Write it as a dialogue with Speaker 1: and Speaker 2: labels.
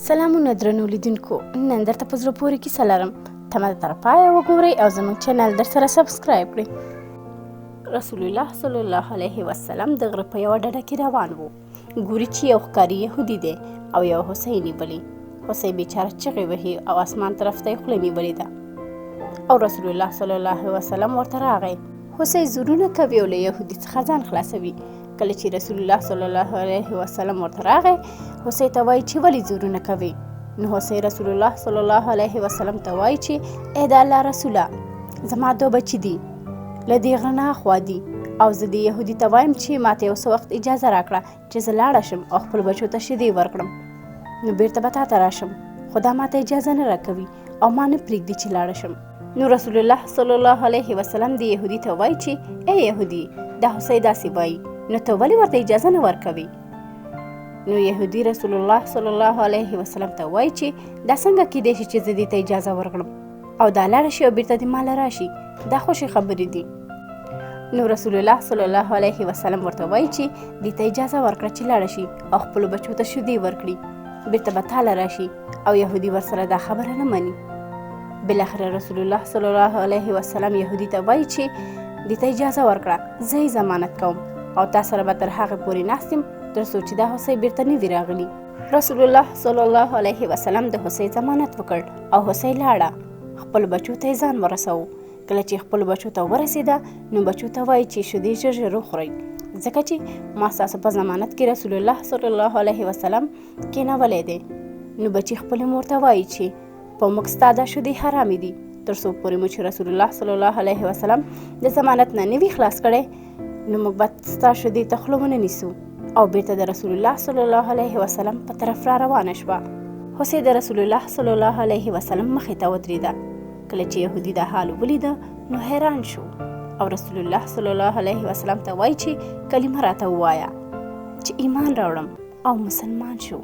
Speaker 1: سلامونه درنو لیدونکو، نن درته په زړه پورې کیسه لرم. تمه ده تر پایه وګورئ او زموږ چینل درسره سبسکرایب کړئ. رسول الله صلی الله علیه وسلم د غره په یوه ډډه کې روان و. ګوري چې یو ښکاري یهودي دی او یو هوسۍ نیولې. هوسۍ بیچاره چغې وهي او اسمان طرف ته یې خوله نیولې ده او رسول الله صلی الله علیه وسلم ورته راغی. هوسۍ زورونه کوي او له یهودي څخه ځان خلاصوي. کله چې رسول الله صلی الله علیه وسلم ورته راغی، هوسۍ ته وایي چې ولې زورونه کوي. نو هوسۍ رسول الله صلی الله علیه وسلم ته وایي چې ای د الله رسوله، زما دوه بچي دي، له دې غره نه اخوا دي او زه دې یهودي ته وایم چې ماته یو څه وخت اجازه راکړه چې زه لاړه شم او خپلو بچو ته شیدې ورکړم، نو بیرته به تا ته راشم، خو دا ماته اجازه نه راکوي او ما نه پرېږدي چې لاړه شم. نو رسول الله صلی الله علیه وسلم د یهودي ته وایي چې ای یهودي، دا هوسۍ داسې وایي، نو ته ولې ورته اجازه نه ورکوي؟ نو یهودي رسول الله صلی الله علیه وسلم ته وایي چې دا څنګه کیدای شي چې زه دې ته اجازه ورکړم او دا لاړه شي او بیرته دې ماله راشي؟ دا خوشې خبرې دي. نو رسول الله صلی الله علیه وسلم ورته وایي چې دې ته اجازه ورکړه چې لاړه شي او خپلو بچو ته شیدې ورکړي، بیرته به تاله راشي. او یهودي ورسره دا خبره نه مني. بالاخره رسول الله صلی الله علیه وسلم یهودي ته وایي چې دې ته اجازه ورکړه، زه یې ضمانت کوم او تا سره به تر هغې پورې ناست یم تر څو چې دا هوسۍ بیرته نه وي راغلي. رسول الله صلی الله علیه وسلم د هوسۍ ضمانت وکړ او هوسۍ لاړه. خپلو بچو ته یې ځان ورسوه. کله چې خپلو بچو ته ورسېده، نو بچو ته وایي چې شیدې ژر ژر وخورئ، ځکه چې ما ستاسو په ضمانت کې رسول الله صلی الله علیه وسلم کېنولی دی. نو بچي خپلې مور ته وایي چې په موږ ستا دا شیدې حرامې دي، تر څو پورې مو چې رسول الله صلی الله علیه وسلم د ضمانت نه وي خلاص کړی، نو موږ به ستا شیدې ته خوله ونه نیسو. او بیرته د رسول الله صلی الله علیه وسلم په طرف را روانه شوه. هوسۍ د رسول الله صلی الله علیه وسلم مخې ته ودرېده. کله چې یهودي دا حال ولیده، نو حیران شو او رسول الله صلی الله علیه وسلم ته وایي چې کلمه راته ووایه چې ایمان راوړم او مسلمان شو.